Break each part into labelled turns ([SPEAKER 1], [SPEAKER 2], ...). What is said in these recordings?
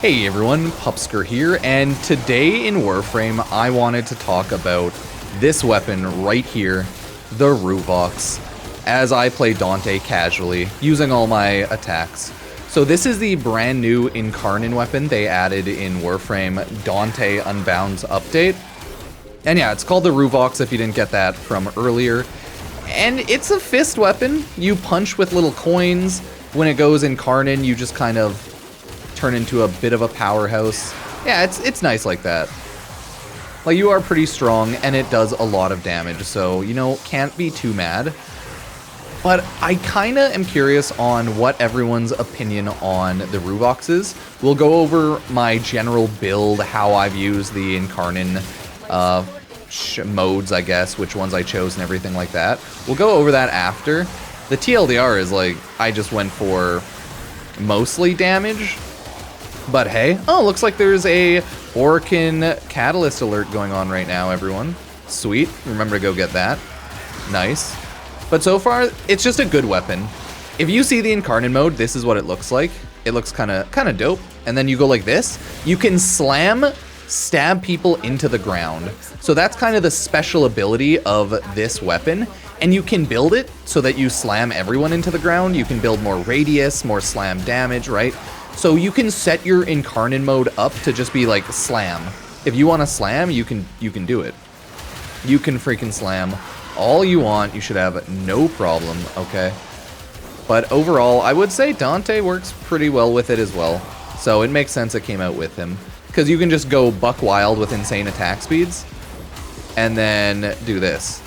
[SPEAKER 1] Hey everyone, Pupsker here, and today in Warframe I wanted to talk about this weapon right here, the Ruvox, as I play Dante casually, using all my attacks. So this is the brand new Incarnon weapon they added in Warframe Dante Unbound's update. And yeah, it's called the Ruvox if you didn't get that from earlier. And it's a fist weapon. You punch with little coins. When it goes Incarnon, you just kind of turn into a bit of a powerhouse. Yeah, it's nice like that. Like, you are pretty strong, and it does a lot of damage, so, you know, can't be too mad. But I kinda am curious on what everyone's opinion on the Ruvox is. We'll go over my general build, how I've used the Incarnon modes, I guess, which ones I chose and everything like that. We'll go over that after. The TLDR is, like, I just went for mostly damage. But hey, oh, looks like there's a Orkin Catalyst alert going on right now, everyone. Sweet, remember to go get that. Nice. But so far, it's just a good weapon. If you see the Incarnon mode, this is what it looks like. It looks kinda dope. And then you go like this, you can stab people into the ground. So that's kind of the special ability of this weapon. And you can build it so that you slam everyone into the ground. You can build more radius, more slam damage, right? So you can set your Incarnon mode up to just be like slam. If you want to slam, you can do it. You can freaking slam all you want. You should have no problem, okay? But overall, I would say Dante works pretty well with it as well. So it makes sense it came out with him. Because you can just go buck wild with insane attack speeds. And then do this.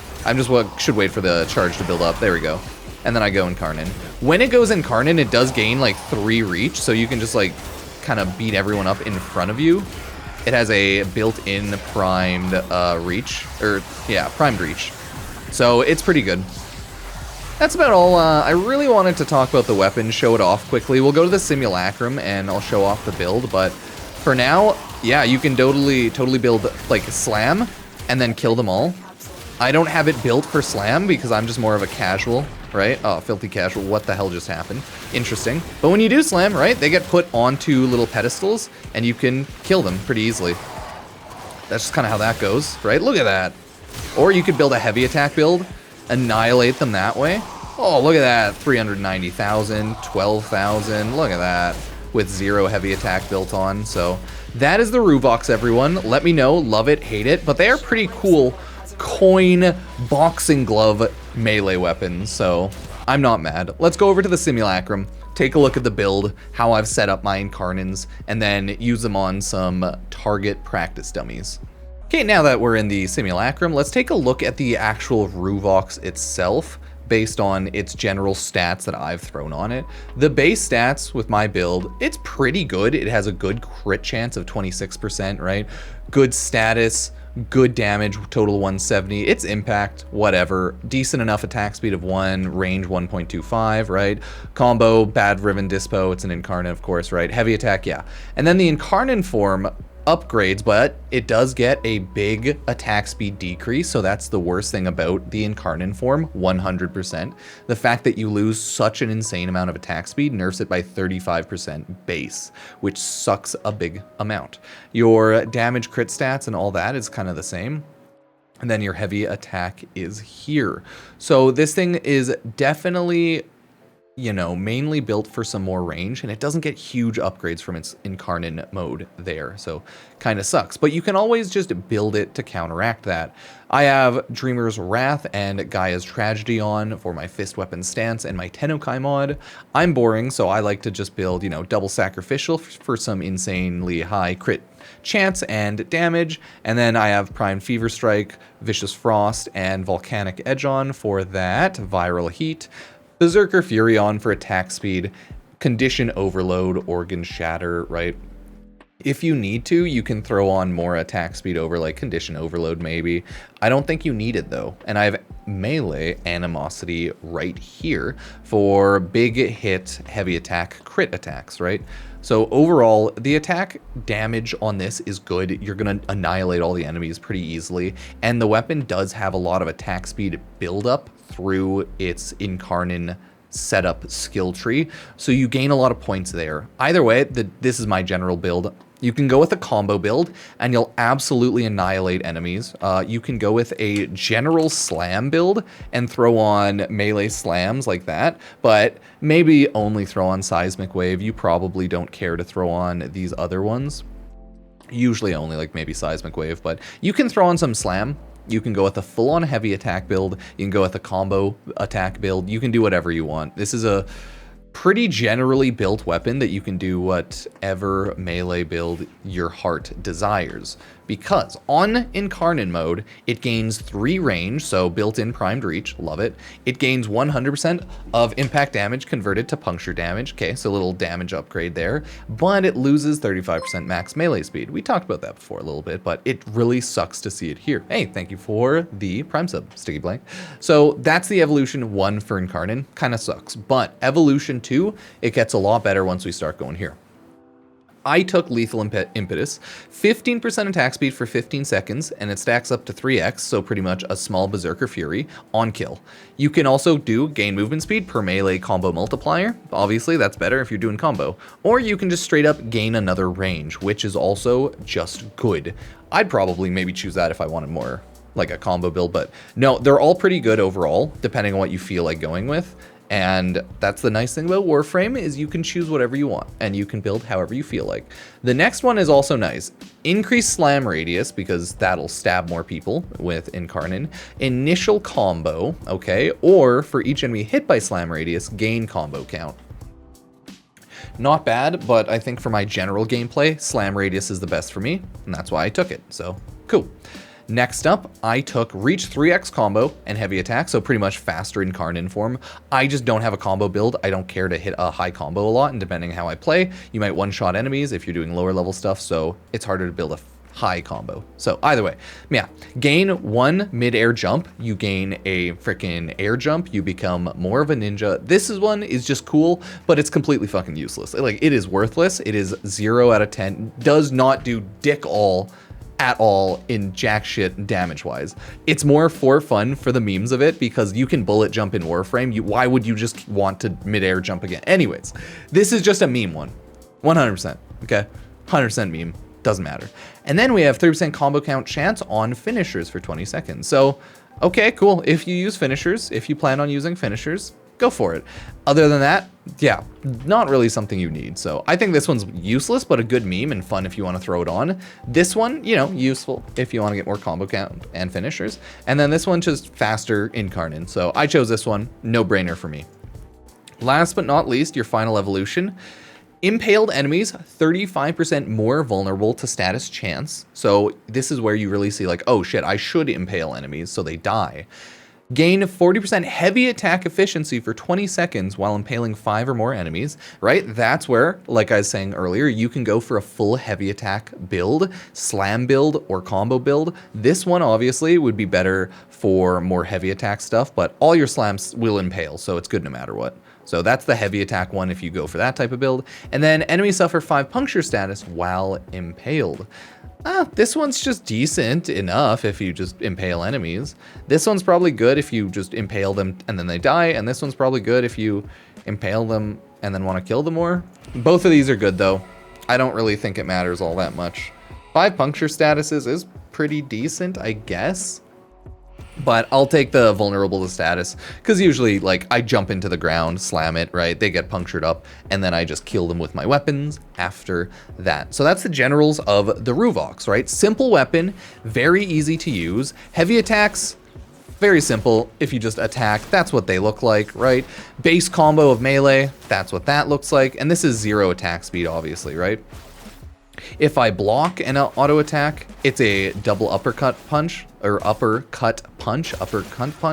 [SPEAKER 1] Should wait for the charge to build up. There we go. And then I go Incarnon. When it goes Incarnon, it does gain like 3 reach, so you can just like kind of beat everyone up in front of you. It has a built-in primed reach, primed reach. So it's pretty good. That's about all. I really wanted to talk about the weapon, show it off quickly. We'll go to the simulacrum and I'll show off the build, but for now, yeah, you can totally build like slam and then kill them all. I don't have it built for slam because I'm just more of a casual, right? Oh, filthy casual. What the hell just happened? Interesting. But when you do slam, right, they get put onto little pedestals and you can kill them pretty easily. That's just kind of how that goes, right? Look at that. Or you could build a heavy attack build, annihilate them that way. Oh, look at that. 390,000, 12,000. Look at that. With 0 heavy attack built on. So that is the Ruvox, everyone. Let me know. Love it, hate it. But they are pretty cool coin boxing glove melee weapons, so I'm not mad. Let's go over to the simulacrum, take a look at the build, how I've set up my Incarnons, and then use them on some target practice dummies. Okay, now that we're in the simulacrum, let's take a look at the actual Ruvox itself based on its general stats that I've thrown on it. The base stats with my build, it's pretty good. It has a good crit chance of 26%, right? Good status, good damage, total 170, its impact, whatever, decent enough attack speed of 1, range 1.25, right? Combo, bad Riven Dispo, it's an Incarnon, of course, right? Heavy attack, yeah. And then the Incarnon form upgrades, but it does get a big attack speed decrease, so that's the worst thing about the Incarnon form, 100%. The fact that you lose such an insane amount of attack speed nerfs it by 35% base, which sucks a big amount. Your damage crit stats and all that is kind of the same. And then your heavy attack is here. So this thing is definitely, you know, mainly built for some more range, and it doesn't get huge upgrades from its Incarnon mode there, so kind of sucks. But you can always just build it to counteract that. I have Dreamer's Wrath and Gaia's Tragedy on for my fist weapon stance and my Tennokai mod. I'm boring, so I like to just build, you know, double sacrificial for some insanely high crit chance and damage, and then I have Prime Fever Strike, Vicious Frost, and Volcanic Edge on for that, Viral Heat, Berserker Fury on for attack speed, Condition Overload, Organ Shatter, right? If you need to, you can throw on more attack speed over, like Condition Overload maybe. I don't think you need it though. And I have Melee Animosity right here for big hit, heavy attack, crit attacks, right? So overall, the attack damage on this is good. You're gonna annihilate all the enemies pretty easily. And the weapon does have a lot of attack speed buildup through its Incarnon setup skill tree, so you gain a lot of points there. Either way, this is my general build. You can go with a combo build, and you'll absolutely annihilate enemies. You can go with a general slam build and throw on melee slams like that, but maybe only throw on Seismic Wave. You probably don't care to throw on these other ones. Usually only like maybe Seismic Wave, but you can throw on some slam. You can go with a full-on heavy attack build. You can go with a combo attack build. You can do whatever you want. This is a pretty generally built weapon that you can do whatever melee build your heart desires. Because on Incarnon mode, it gains 3 range, so built-in primed reach, love it. It gains 100% of impact damage converted to puncture damage, okay, so a little damage upgrade there, but it loses 35% max melee speed. We talked about that before a little bit, but it really sucks to see it here. Hey, thank you for the Prime sub, Sticky Blank. So that's the evolution 1 for Incarnon, kind of sucks, but evolution 2, it gets a lot better once we start going here. I took Lethal Impetus, 15% attack speed for 15 seconds, and it stacks up to 3x, so pretty much a small Berserker Fury on kill. You can also do gain movement speed per melee combo multiplier. Obviously, that's better if you're doing combo. Or you can just straight up gain another range, which is also just good. I'd probably maybe choose that if I wanted more like a combo build, but no, they're all pretty good overall, depending on what you feel like going with. And that's the nice thing about Warframe, is you can choose whatever you want and you can build however you feel like. The next one is also nice. Increase slam radius, because that'll stab more people with Incarnon. Initial combo, okay, or for each enemy hit by slam radius, gain combo count. Not bad, but I think for my general gameplay, slam radius is the best for me, and that's why I took it, so cool. Next up, I took Reach 3x combo and heavy attack, so pretty much faster Incarnon form. I just don't have a combo build. I don't care to hit a high combo a lot, and depending how I play, you might one-shot enemies if you're doing lower level stuff, so it's harder to build a high combo. So either way, yeah, gain 1 mid-air jump, you gain a freaking air jump, you become more of a ninja. This one is just cool, but it's completely fucking useless. Like, it is worthless. It is 0 out of 10, does not do dick all at all in jack shit damage wise. It's more for fun for the memes of it, because you can bullet jump in Warframe. Why would you just want to mid-air jump again? Anyways, this is just a meme one. 100%, okay? 100% meme, doesn't matter. And then we have 30% combo count chance on finishers for 20 seconds. So, okay, cool. If you use finishers, if you plan on using finishers, go for it. Other than that, yeah, not really something you need. So I think this one's useless, but a good meme and fun if you want to throw it on. This one, you know, useful if you want to get more combo count and finishers. And then this one just faster Incarnon. So I chose this one, no brainer for me. Last but not least, your final evolution. Impaled enemies, 35% more vulnerable to status chance. So this is where you really see like, oh shit, I should impale enemies so they die. Gain 40% heavy attack efficiency for 20 seconds while impaling 5 or more enemies, right? That's where, like I was saying earlier, you can go for a full heavy attack build, slam build, or combo build. This one obviously would be better for more heavy attack stuff, but all your slams will impale, so it's good no matter what. So that's the heavy attack one if you go for that type of build. And then enemies suffer 5 puncture status while impaled. This one's just decent enough if you just impale enemies. This one's probably good if you just impale them and then they die, and this one's probably good if you impale them and then want to kill them more. Both of these are good though. I don't really think it matters all that much. 5 puncture statuses is pretty decent, I guess. But I'll take the vulnerable to status, because usually, like, I jump into the ground, slam it, right? They get punctured up, and then I just kill them with my weapons after that. So that's the generals of the Ruvox, right? Simple weapon, very easy to use. Heavy attacks, very simple. If you just attack, that's what they look like, right? Base combo of melee, that's what that looks like. And this is 0 attack speed, obviously, right? If I block an auto attack, it's a double uppercut punch, or uppercut punch,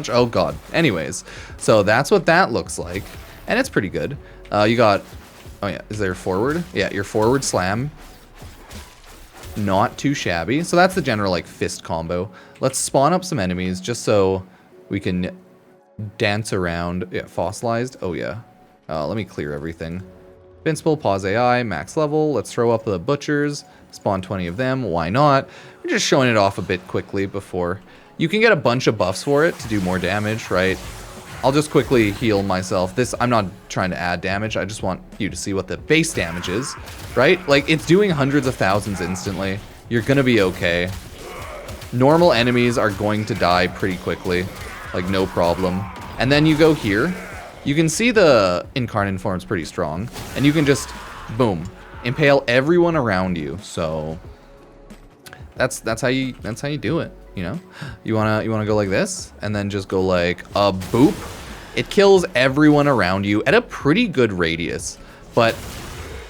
[SPEAKER 1] oh god. Anyways, so that's what that looks like, and it's pretty good. You got, oh yeah, is there forward? Yeah, your forward slam, not too shabby. So that's the general like fist combo. Let's spawn up some enemies just so we can dance around. Yeah, fossilized, oh yeah. Let me clear everything. Invincible, pause AI, max level. Let's throw up the butchers, spawn 20 of them, why not? We're just showing it off a bit quickly before. You can get a bunch of buffs for it to do more damage, right? I'll just quickly heal myself. This, I'm not trying to add damage. I just want you to see what the base damage is, right? Like, it's doing hundreds of thousands instantly. You're gonna be okay. Normal enemies are going to die pretty quickly, like no problem. And then you go here. You can see the Incarnon form's pretty strong, and you can just, boom, impale everyone around you. So that's how you do it. You know, you wanna go like this, and then just go like a boop. It kills everyone around you at a pretty good radius, but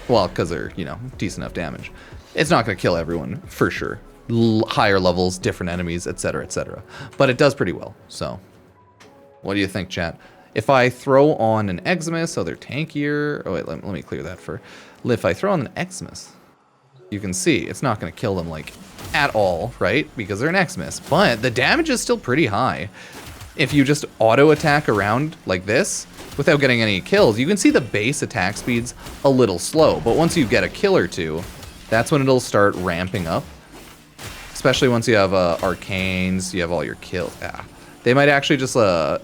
[SPEAKER 1] well, because they're, you know, decent enough damage. It's not gonna kill everyone for sure. Higher levels, different enemies, etc., etc. But it does pretty well. So, what do you think, chat? If I throw on an Eximus, so they're tankier. Oh wait, let me clear that for. If I throw on an Eximus, you can see it's not gonna kill them like at all, right? Because they're an Eximus, but the damage is still pretty high. If you just auto attack around like this without getting any kills, you can see the base attack speed's a little slow, but once you get a kill or two, that's when it'll start ramping up. Especially once you have arcanes, you have all your kills. Yeah. They might actually just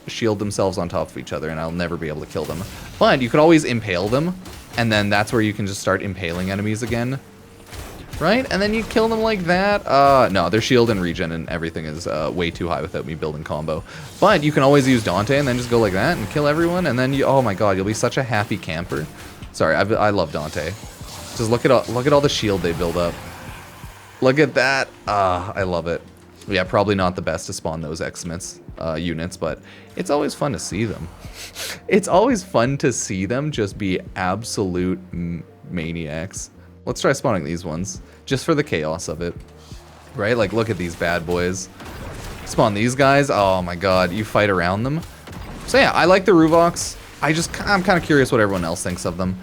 [SPEAKER 1] shield themselves on top of each other, and I'll never be able to kill them. But you could always impale them, and then that's where you can just start impaling enemies again. Right? And then you kill them like that. No, their shield and regen and everything is way too high without me building combo. But you can always use Dante and then just go like that and kill everyone. And then you, oh my god, you'll be such a happy camper. Sorry, I love Dante. Just look at all the shield they build up. Look at that. I love it. Yeah, probably not the best to spawn those Eximus units, but it's always fun to see them. It's always fun to see them just be absolute maniacs. Let's try spawning these ones, just for the chaos of it, right? Like, look at these bad boys. Spawn these guys. Oh my god, you fight around them. So yeah, I like the Ruvox. I'm kind of curious what everyone else thinks of them.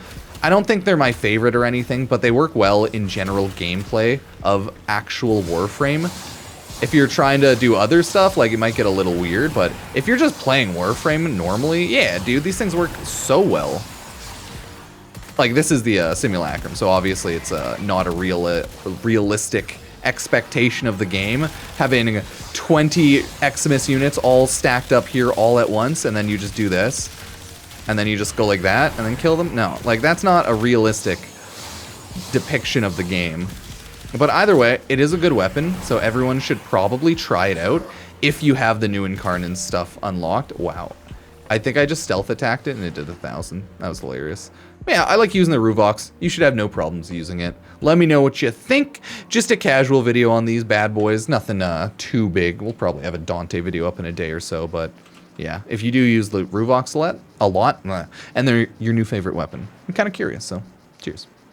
[SPEAKER 1] I don't think they're my favorite or anything, but they work well in general gameplay of actual Warframe. If you're trying to do other stuff, like, it might get a little weird, but if you're just playing Warframe normally, yeah, dude, these things work so well. Like, this is the simulacrum, so obviously it's not a realistic expectation of the game. Having 20 Eximus units all stacked up here all at once, and then you just do this, and then you just go like that, and then kill them? No, like, that's not a realistic depiction of the game. But either way, it is a good weapon, so everyone should probably try it out if you have the new Incarnon stuff unlocked. Wow. I think I just stealth attacked it and it did 1,000. That was hilarious. But yeah, I like using the Ruvox. You should have no problems using it. Let me know what you think. Just a casual video on these bad boys. Nothing too big. We'll probably have a Dante video up in a day or so, but yeah, if you do use the Ruvox a lot, and they're your new favorite weapon, I'm kind of curious, so cheers.